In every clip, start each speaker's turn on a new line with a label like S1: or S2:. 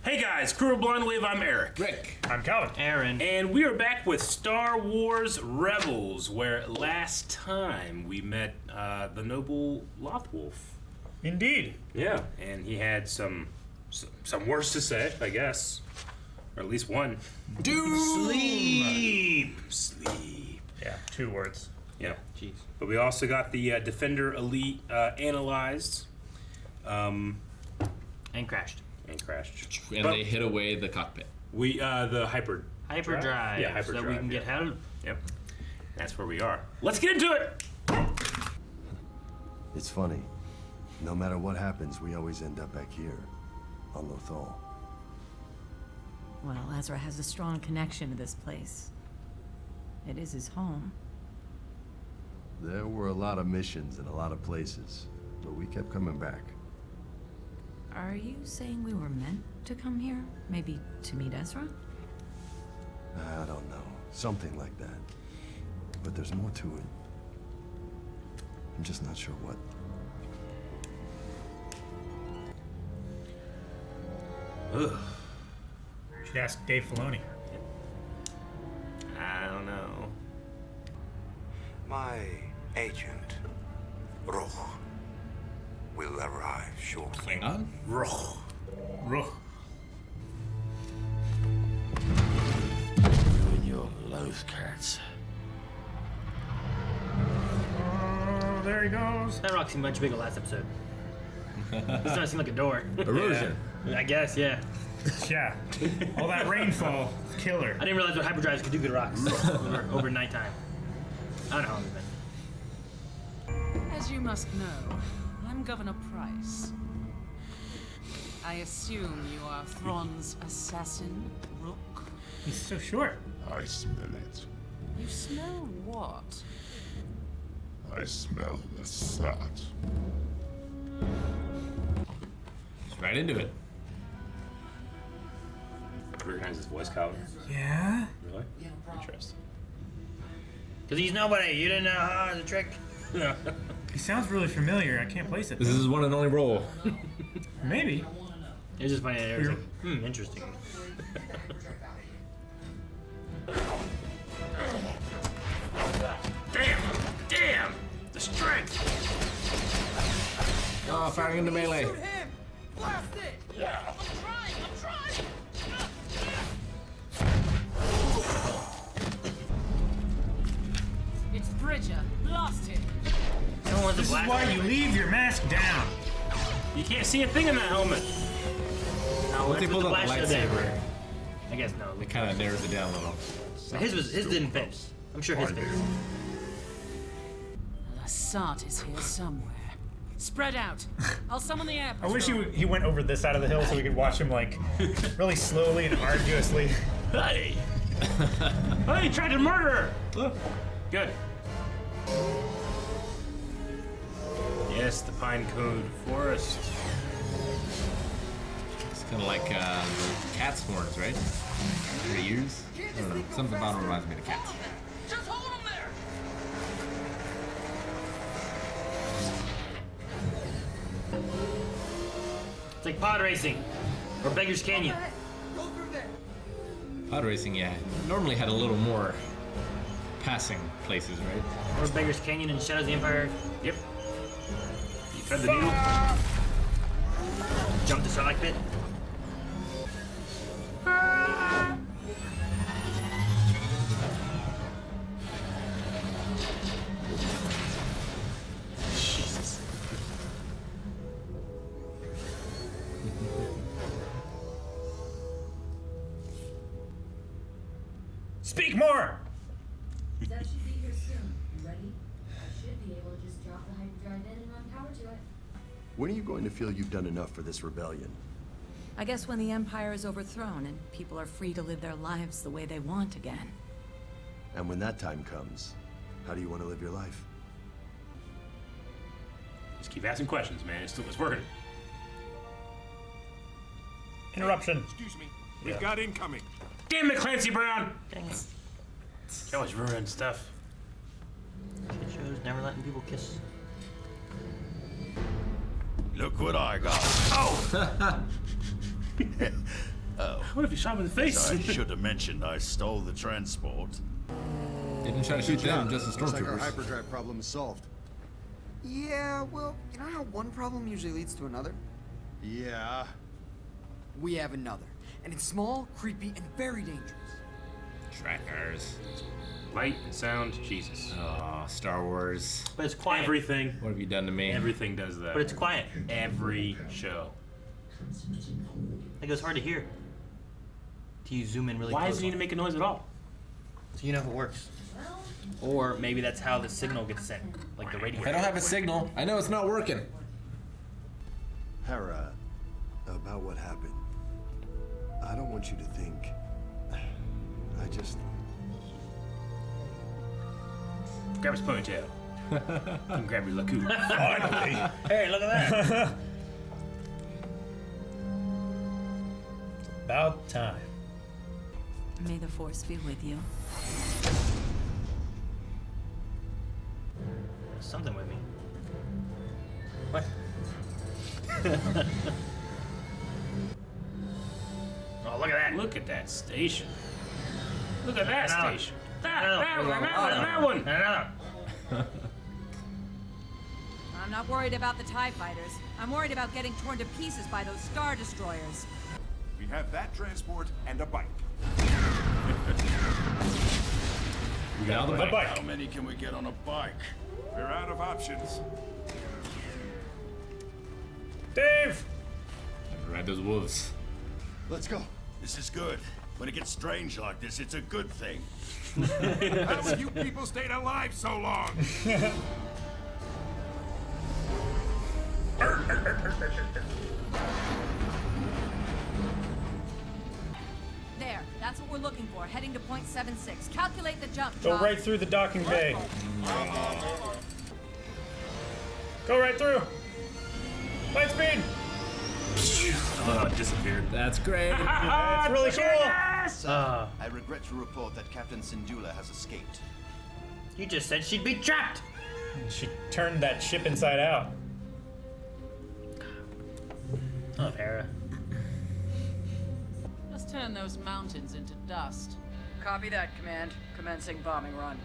S1: Hey guys, Crew of Blind Wave, I'm Eric.
S2: Rick.
S3: I'm Calvin.
S4: Aaron.
S1: And we are back with Star Wars Rebels, where last time we met the noble Lothal.
S3: Indeed.
S1: Yeah, and he had some words to say, I guess. Or at least one.
S2: Doom!
S1: Sleep!
S3: Yeah, 2 words.
S1: Yeah.
S4: Jeez.
S1: But we also got the Defender Elite analyzed.
S4: And crashed.
S1: And crashed.
S2: And
S1: But
S2: they hit away the cockpit.
S1: we, the hyperdrive.
S4: Hyperdrive.
S1: Yeah, hyperdrive.
S4: So that we can get out.
S1: Yep. That's where we are. Let's get into it!
S5: It's funny. No matter what happens, we always end up back here, on Lothal.
S6: Well, Ezra has a strong connection to this place. It is his home.
S5: There were a lot of missions in a lot of places, but we kept coming back.
S6: Are you saying we were meant to come here? Maybe to meet Ezra?
S5: I don't know. Something like that. But there's more to it. I'm just not sure what.
S1: Ugh.
S3: Should ask Dave Filoni.
S1: I don't know.
S7: My agent, Rook, will arrive shortly.
S2: Klingon?
S1: Rook.
S3: Rook.
S7: You and your loath cats.
S3: Oh, there he goes.
S4: That rock seemed much bigger last episode. This doesn't seem like a door.
S2: Erosion.
S4: I guess, yeah.
S3: Yeah. All that rainfall. Killer.
S4: I didn't realize what hyperdrives could do good rocks over nighttime. I don't know how long it's been.
S8: As you must know, I'm Governor Price. I assume you are Thrawn's assassin, Rook.
S3: He's so short.
S9: I smell it.
S8: You smell what?
S9: I smell the sat.
S2: Right into it.
S1: Recognize his voice, Calvin?
S3: Yeah?
S1: Really? Interesting.
S4: Because he's nobody. You didn't know how the trick.
S3: He sounds really familiar. I can't place it.
S2: This is his one and only role.
S3: Maybe.
S4: It's just funny. It was like, interesting.
S1: Damn! The strength!
S2: Oh, firing into melee.
S8: It's Bridger. Blast him.
S4: Someone wants
S3: This
S4: a
S3: is
S4: black
S3: why
S4: one.
S3: you leave your mask down.
S1: You can't see a thing in that helmet.
S4: No,
S2: Once they
S4: that's
S2: pulled
S4: what
S2: out the
S4: flash did.
S2: lightsaber,
S4: I guess no.
S2: it kind of narrows it down a little.
S4: But his didn't fit. I'm sure his fit.
S8: Lasat is here somewhere. Spread out. I'll summon the air
S3: I wish
S8: patrol.
S3: he went over this side of the hill so we could watch him, like, really slowly and arduously.
S1: Hey! Hey, you tried to murder her! Good. Yes, the pine cone forest.
S2: It's kind of like the cat's horns, right? Their ears? I don't know. Something about them reminds me of cats.
S8: Just hold him there.
S4: It's like pod racing or Beggar's Canyon.
S2: Pod racing, yeah. Normally had a little more passing places, right?
S4: Or Beggar's Canyon and Shadows of the Empire.
S1: Yep. You fed the needle?
S4: Jump the Sarlacc pit.
S1: Jesus.
S3: Speak more!
S10: That should be here soon. You ready? I should be able to just drop the hyperdrive in and run power to it.
S5: When are you going to feel you've done enough for this rebellion?
S6: I guess when the Empire is overthrown and people are free to live their lives the way they want again.
S5: And when that time comes, how do you want to live your life?
S1: Just keep asking questions, man. It's working.
S3: Interruption.
S9: Excuse me. We've got incoming.
S1: Damn it, Clancy Brown!
S4: Dang it.
S1: You always ruin stuff.
S4: Kid shows never letting people kiss.
S7: Look what I got.
S1: Oh!
S11: Oh.
S1: What if he shot him in the face?
S11: I should have mentioned I stole the transport.
S2: Didn't try to shoot them, just the
S5: Looks like our
S2: stormtroopers.
S5: hyperdrive problem is solved.
S12: Yeah, well, you know how one problem usually leads to another?
S5: Yeah.
S12: We have another. And it's small, creepy, and very dangerous.
S2: Trackers.
S1: Light and sound, Jesus.
S2: Oh, Star Wars.
S4: But it's quiet.
S1: Everything.
S2: What have you done to me?
S1: Everything does that.
S4: But it's quiet.
S1: Every show.
S4: Like, it's hard to hear. Do you zoom in really
S1: Why
S4: close
S1: does it need to
S4: on
S1: make a noise at all?
S4: So you know if it works. Or maybe that's how the signal gets sent, like the radio.
S2: I don't have a signal. I know it's not working.
S5: Hera, about what happened. I don't want you to think. I just.
S1: Grab his ponytail. And grab your laku.
S3: Finally.
S4: Hey, look at that.
S3: About time.
S6: May the force be with you.
S4: Something with me. What? Oh, look at that.
S1: Look at that station. Look at that
S4: Another.
S1: station. That one.
S4: Another.
S6: I'm not worried about the TIE fighters. I'm worried about getting torn to pieces by those Star Destroyers.
S9: We have that transport and a bike.
S1: We got
S3: A bike.
S11: How many can we get on a bike?
S9: We're out of options.
S3: Dave!
S2: Ride those wolves.
S5: Let's go.
S11: This is good. When it gets strange like this, it's a good thing.
S9: How have you people stayed alive so long?
S6: There, that's what we're looking for. Heading to point 76. Calculate the jump,
S3: Go
S6: John.
S3: right through the docking bay. Go right through. Light speed.
S1: Oh, it disappeared.
S2: That's great.
S3: That's really cool.
S13: I regret to report that Captain Syndulla has escaped.
S4: You just said she'd be trapped.
S3: She turned that ship inside out.
S4: Oh, Hera.
S8: Just turn those mountains into dust.
S12: Copy that, Command. Commencing bombing run.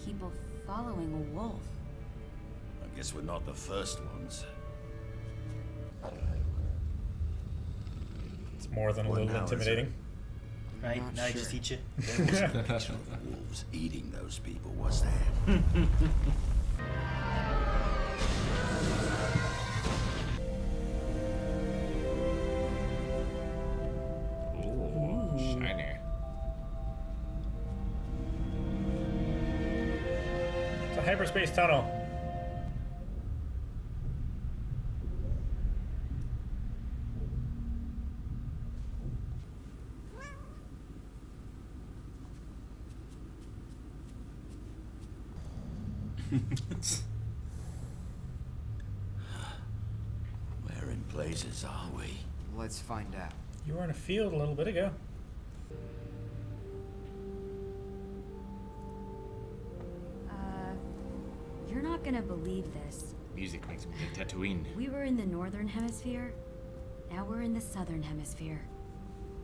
S10: People following a wolf.
S11: I guess we're not the first ones.
S3: It's more than a
S5: What
S3: little
S5: now, is
S3: intimidating.
S4: Right?
S12: not
S4: Now I
S12: sure.
S4: just eat you.
S11: There wasn't a picture of wolves eating those people, was there?
S2: Ooh, shiny.
S3: It's a hyperspace tunnel.
S11: Where in blazes are we?
S12: Let's find out.
S3: You were in a field a little bit ago.
S10: You're not gonna believe this.
S2: Music makes me think Tatooine.
S10: We were in the northern hemisphere. Now we're in the southern hemisphere.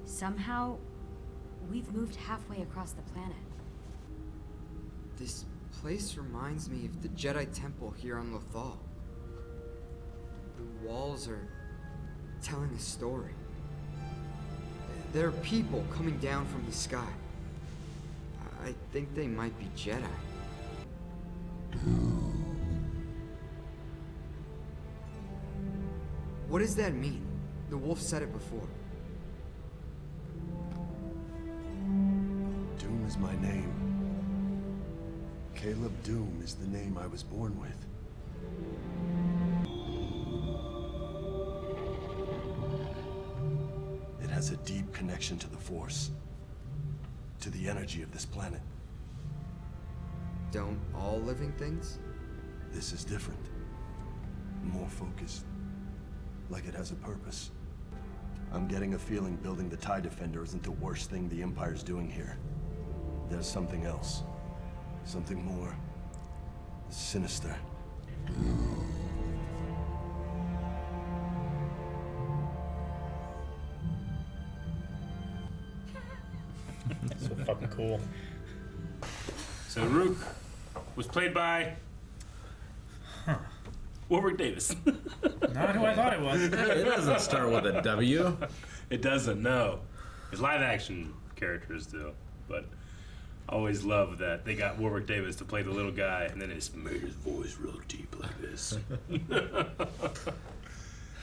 S10: Somehow, we've moved halfway across the planet.
S12: This place reminds me of the Jedi Temple here on Lothal. The walls are telling a story. There are people coming down from the sky. I think they might be Jedi. What does that mean? The wolf said it before.
S5: Doom is my name. Caleb Doom is the name I was born with. It has a deep connection to the Force, to the energy of this planet.
S12: Don't all living things?
S5: This is different. More focused. Like it has a purpose. I'm getting a feeling building the TIE Defender isn't the worst thing the Empire's doing here. There's something else. Something more. Sinister.
S3: So fucking cool.
S1: So Rook was played by Warwick Davis.
S3: Not who I thought it was.
S2: It doesn't start with a W.
S1: It doesn't, no. His live action characters do, but I always love that they got Warwick Davis to play the little guy and then it's made his voice real deep like this.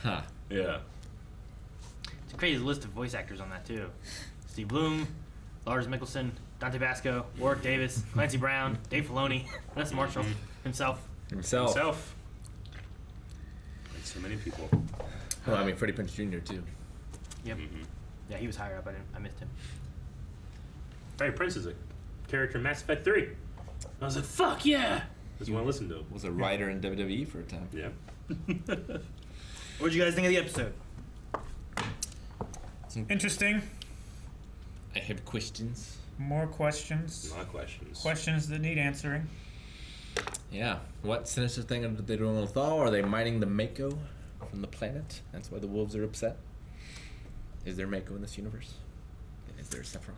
S2: Huh.
S1: Yeah.
S4: It's a crazy list of voice actors on that too. Steve Bloom, Lars Mikkelsen, Dante Basco, Warwick Davis, Clancy Brown, Dave Filoni, Vanessa Marshall, himself.
S1: Himself. Like so many people.
S2: Well, I mean, Freddie Prinze Jr. too.
S4: Yep. Yeah, he was higher up. I missed him.
S1: Freddie Prinze is a character in Mass Effect 3. I was like, fuck yeah! Just want to listen to him.
S2: Was a writer in WWE for a time.
S1: Yeah.
S4: What did you guys think of the episode?
S3: Interesting.
S2: I have questions.
S3: More questions.
S1: A lot of questions.
S3: Questions that need answering.
S2: Yeah. What sinister thing are they doing with Lothal? Are they mining the Mako from the planet? That's why the wolves are upset. Is there Mako in this universe? And is there Sephiroth?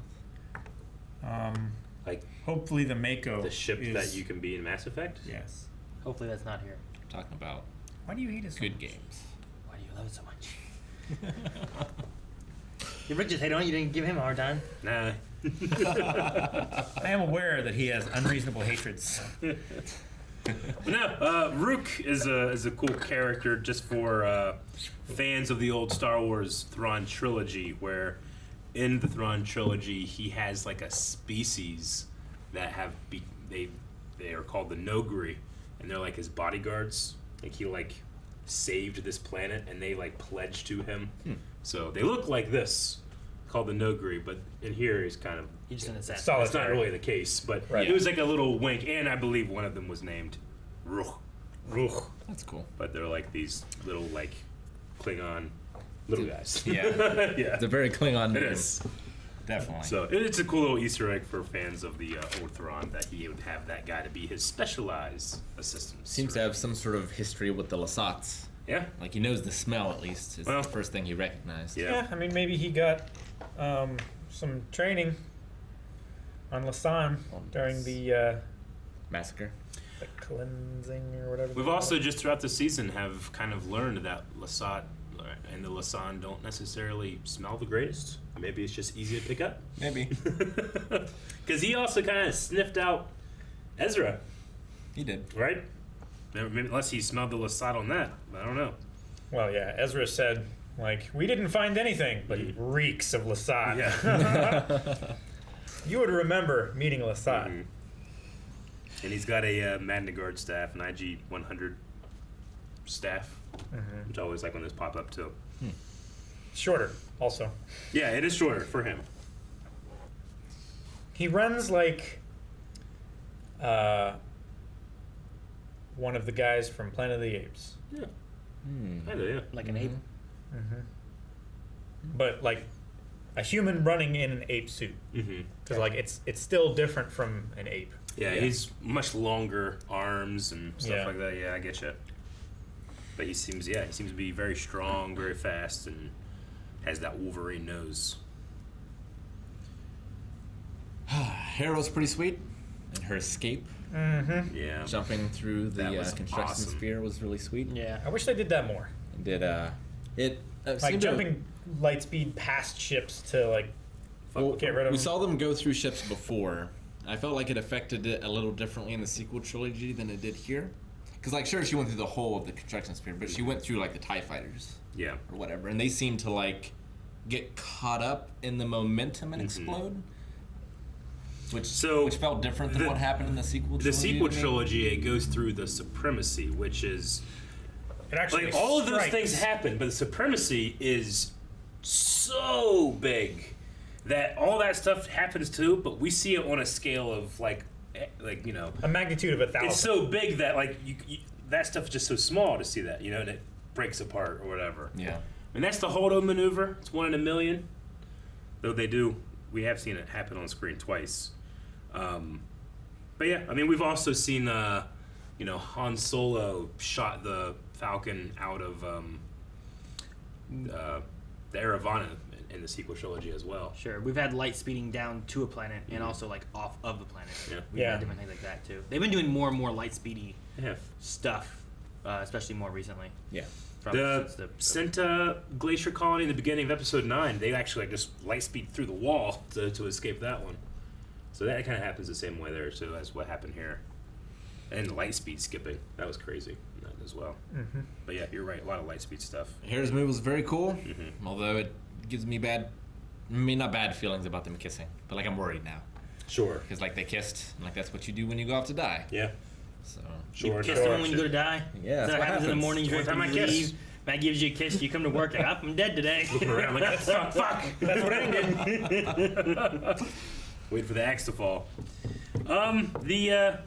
S1: Like
S3: hopefully the Mako.
S1: the ship
S3: is,
S1: that you can be in Mass Effect?
S3: Yes.
S4: Hopefully that's not here.
S2: I'm talking about
S3: Why do you hate it so
S2: good
S3: much?
S2: games.
S4: Why do you love it so much? Rick just hated on you. Didn't give him a hard time.
S1: Nah.
S3: I am aware that he has unreasonable hatreds.
S1: No, Rook is a cool character just for fans of the old Star Wars Thrawn trilogy, where in the Thrawn trilogy he has like a species that have they are called the Nogri, and they're like his bodyguards. Like he like saved this planet and they like pledged to him. So they look like this, called the Nogri, but in here he's kind of
S4: He's just in a set.
S1: that's not really the case, but
S3: Right.
S1: it was like a little wink, and I believe one of them was named Rook.
S2: That's cool.
S1: But they're like these little like Klingon little guys.
S2: Yeah.
S1: Yeah.
S2: It's a very Klingon name.
S1: It is.
S2: Definitely.
S1: So it's a cool little Easter egg for fans of the old Thrawn that he would have that guy to be his specialized assistant.
S2: Seems to have some sort of history with the Lasats.
S1: Yeah.
S2: Like he knows the smell at least. Is
S1: Well,
S2: the first thing he recognized.
S1: Yeah.
S3: I mean, maybe he got some training on Lasan during the
S2: Massacre.
S3: cleansing or whatever.
S1: We've also just throughout the season have kind of learned that Lasat and the Lasan don't necessarily smell the greatest. Maybe it's just easy to pick up.
S2: Maybe.
S1: Because he also kind of sniffed out Ezra,
S2: He did.
S1: right? Maybe, unless he smelled the Lasat on that. I don't know.
S3: Well, yeah, Ezra said, like, we didn't find anything, but he reeks of Lasat.
S1: Yeah.
S3: You would remember meeting Lasat.
S1: Mhm. And he's got a Magna Guard staff, an IG 100 staff, which I always like when those pop up too.
S3: Shorter, also.
S1: Yeah, it is shorter for him.
S3: He runs like one of the guys from Planet of the Apes.
S1: Yeah. I do, yeah.
S4: Like an ape.
S3: But like a human running in an ape suit. Because like it's still different from an ape.
S1: Yeah, he's much longer arms and stuff
S3: Yeah.
S1: like that. Yeah, I get you. But he seems to be very strong, very fast, and has that Wolverine nose.
S2: Hera's pretty sweet, and her escape,
S1: Yeah.
S2: jumping through the
S1: That was
S2: construction
S1: awesome.
S2: sphere, was really sweet.
S4: Yeah.
S3: I wish they did that more.
S2: And did it
S3: Like
S2: seemed to-
S3: jumping light speed past ships to like get rid of
S2: We
S3: them.
S2: saw them go through ships before. I felt like it affected it a little differently in the sequel trilogy than it did here. Because, like, sure, she went through the whole of the construction sphere, but she went through, like, the TIE fighters.
S1: Yeah.
S2: Or whatever. And they seemed to, like, get caught up in the momentum and explode. Which felt different than what happened in the sequel trilogy.
S1: The sequel
S2: to me.
S1: trilogy, it goes through the supremacy, which is
S3: It actually
S1: like all of those
S3: strikes.
S1: things happen, but the supremacy is so big that all that stuff happens too. But we see it on a scale of like you know,
S3: a magnitude of 1,000.
S1: It's so big that like you that stuff is just so small to see that, you know, and it breaks apart or whatever.
S2: Yeah.
S1: And that's the Holdo maneuver. It's 1 in a million. Though we have seen it happen on screen twice. But yeah, I mean, we've also seen Han Solo shot the Falcon out of the Eravana in the sequel trilogy as well.
S4: Sure, we've had light speeding down to a planet and also like off of the planet.
S1: Yeah.
S4: We've had different things like that too. They've been doing more and more light speedy
S1: Yeah.
S4: stuff, especially more recently.
S2: Yeah.
S1: The Senta Glacier Colony in the beginning of Episode 9, they actually just light speed through the wall to escape that one. So that kind of happens the same way there, too, as what happened here. And light speed skipping. That was crazy as well.
S3: Mm-hmm.
S1: But yeah, you're right. A lot of light speed stuff.
S2: Hera's move was very cool, although it gives me not bad feelings about them kissing, but like I'm worried now.
S1: Sure.
S2: Because like they kissed, and like that's what you do when you go off to die.
S1: Yeah.
S2: So
S1: Sure.
S4: You kiss someone when you go to die?
S2: Yeah.
S4: That happens in the morning.
S1: One time I
S4: you
S1: kiss.
S4: leave. Matt gives you a kiss. You come to work and I'm dead today.
S1: Looking around like, fuck.
S3: That's what ended.
S1: Wait for the axe to fall. The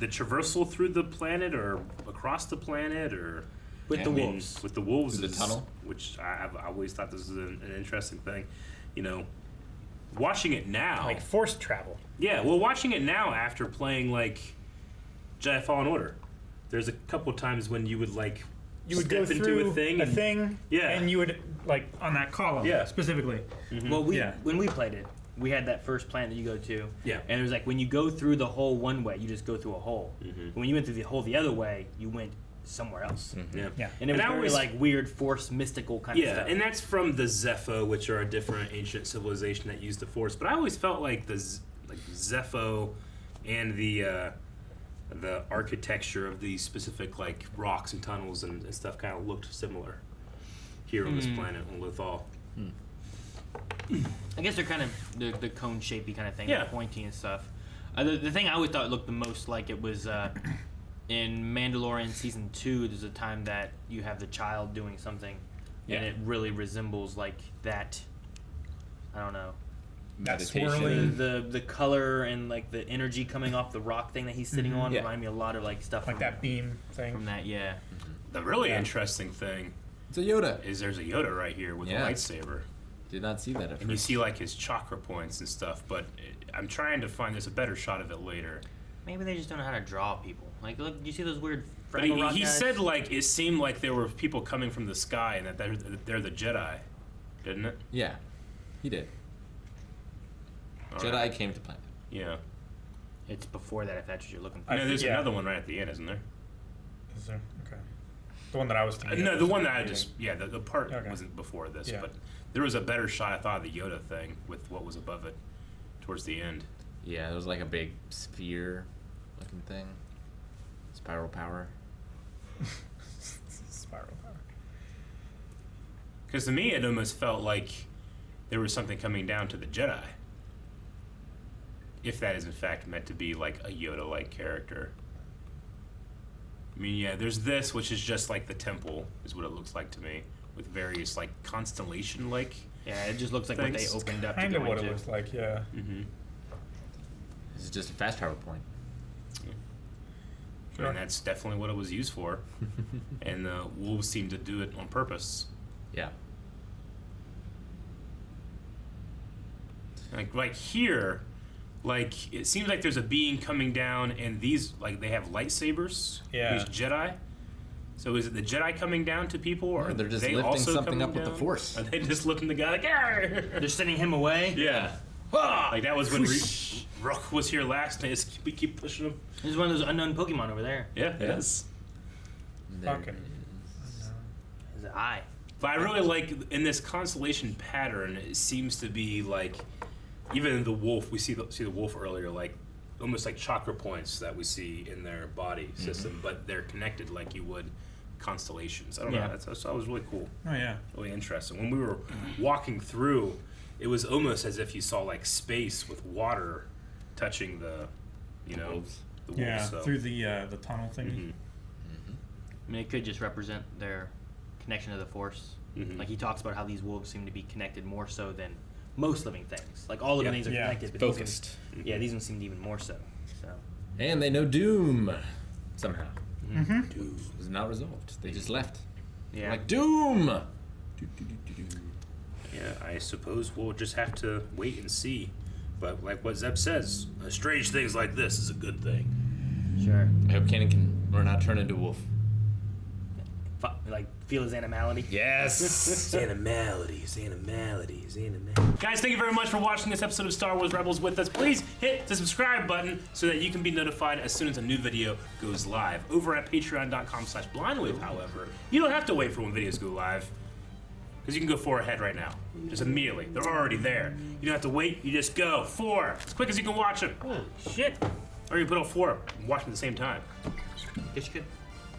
S1: traversal through the planet or across the planet or
S4: With the wolves.
S1: With the wolves,
S2: Through the tunnel?
S1: which I've always thought this was an interesting thing. Watching it now,
S3: Like forced travel.
S1: yeah. Well, watching it now after playing like Jedi Fallen Order, there's a couple times when you would like
S3: You would
S1: step
S3: go
S1: into
S3: through
S1: a thing,
S3: yeah,
S1: and
S3: and you would like on that column,
S1: Yeah.
S3: specifically.
S4: Well,
S3: Yeah.
S4: when we played it, we had that first planet that you go to.
S1: Yeah.
S4: And it was like when you go through the hole one way, you just go through a hole. When you went through the hole the other way, you went somewhere else.
S1: yeah.
S3: Yeah.
S4: And it was
S1: I
S4: very
S1: always-
S4: like weird, force, mystical kind of
S1: Yeah,
S4: stuff.
S1: and that's from the Zepho, which are a different ancient civilization that used the Force. But I always felt like Zepho and the architecture of these specific like rocks and tunnels and stuff kind of looked similar here on this planet on Lothal.
S4: I guess they're kind of the cone shapey kind of thing,
S1: Yeah.
S4: pointy and stuff. The thing I always thought looked the most like it was in Mandalorian season 2. There's a time that you have the child doing something, and it really resembles like that. I don't know.
S3: That
S2: Meditation.
S3: swirling,
S4: The color and like the energy coming off the rock thing that he's sitting on
S2: Yeah.
S4: remind me a lot of like stuff
S3: like
S4: from
S3: that beam thing.
S4: From that, yeah.
S1: The really
S3: Yeah.
S1: interesting thing
S2: It's a Yoda.
S1: is there's a Yoda right here with
S2: Yeah.
S1: a lightsaber.
S2: Did not see that at
S1: And you
S2: first.
S1: see like his chakra points and stuff, but I'm trying to find a better shot of it later.
S4: Maybe they just don't know how to draw people. Like, look, you see those weird
S1: But
S4: Fraggle Rock
S1: he
S4: guys?
S1: said like it seemed like there were people coming from the sky and that they're the Jedi, didn't it?
S2: Yeah, he did.
S1: All
S2: Jedi
S1: right.
S2: came to planet.
S1: Yeah.
S4: It's before that, if that's what you're looking for.
S3: I
S1: No, there's
S3: yeah.
S1: another one right at the end, isn't there?
S3: Is there? Okay. The one that I was thinking.
S1: No,
S3: of
S1: the
S3: was
S1: one that I
S3: beginning.
S1: just the part
S3: Okay.
S1: wasn't before this,
S3: Yeah.
S1: but there was a better shot I thought of the Yoda thing with what was above it towards the end.
S2: Yeah, there was like a big sphere-looking thing. Spiral power.
S3: Spiral power.
S1: Because to me, it almost felt like there was something coming down to the Jedi. If that is in fact meant to be like a Yoda-like character. I mean, yeah, there's this, which is just like the temple, is what it looks like to me, with various like constellation-like.
S4: Yeah, it just looks like what they
S1: Things.
S4: opened up to
S3: Kind of
S4: go
S3: what
S4: into.
S3: it looks like, yeah.
S1: Mm-hmm.
S2: This is just a fast travel point.
S3: Sure.
S1: And that's definitely what it was used for. And the wolves seem to do it on purpose.
S2: Yeah.
S1: Like here, like it seems like there's a being coming down, and these like they have lightsabers.
S3: Yeah.
S1: These Jedi. So is it the Jedi coming down to people, or
S2: Or they're just
S1: they
S2: lifting
S1: also
S2: something
S1: coming
S2: up with the
S1: down?
S2: Force.
S1: Are they just looking the guy like, "Arr!"
S4: They're sending him away.
S1: Yeah. Like that was when Rook was here last, and we keep pushing him.
S4: There's one of those unknown Pokemon over there.
S1: Yeah, it is.
S2: There
S3: Fucking-
S2: it is.
S4: His eye.
S1: But I really like in this constellation pattern. It seems to be like, even the wolf. We see the wolf earlier, like almost like chakra points that we see in their body system, but they're connected like you would constellations. I don't
S4: Yeah.
S1: know. That was really cool,
S3: Oh yeah.
S1: really interesting. When we were walking through, it was almost as if you saw like space with water touching the
S2: wolves.
S1: the wolves.
S3: Yeah.
S1: So.
S3: Through the tunnel thingy.
S1: Mhm.
S4: I mean, it could just represent their connection to the Force.
S1: Mhm.
S4: Like he talks about how these wolves seem to be connected more so than most living things. Like all living
S1: Yeah.
S4: things are
S3: Yeah.
S4: connected, but
S2: Focused.
S4: yeah, these ones seemed even more so. So
S2: And they know Doom somehow.
S3: Mm-hmm.
S2: Doom was not resolved. They just left.
S4: yeah,
S2: Like Doom.
S1: Yeah, I suppose we'll just have to wait and see. But like what Zeb says, strange things like this is a good thing.
S4: Sure.
S2: I hope Kanan can learn how to turn into a wolf.
S4: Like, feel his animality.
S2: Yes.
S1: His animality. Guys, thank you very much for watching this episode of Star Wars Rebels with us. Please hit the subscribe button so that you can be notified as soon as a new video goes live. Over at patreon.com/blindwave, however, you don't have to wait for when videos go live, because you can go 4 ahead right now. Just immediately. They're already there. You don't have to wait. You just go 4 as quick as you can watch them.
S4: Holy shit.
S1: Or you put all 4 and watch them at the same time.
S4: Guess you could.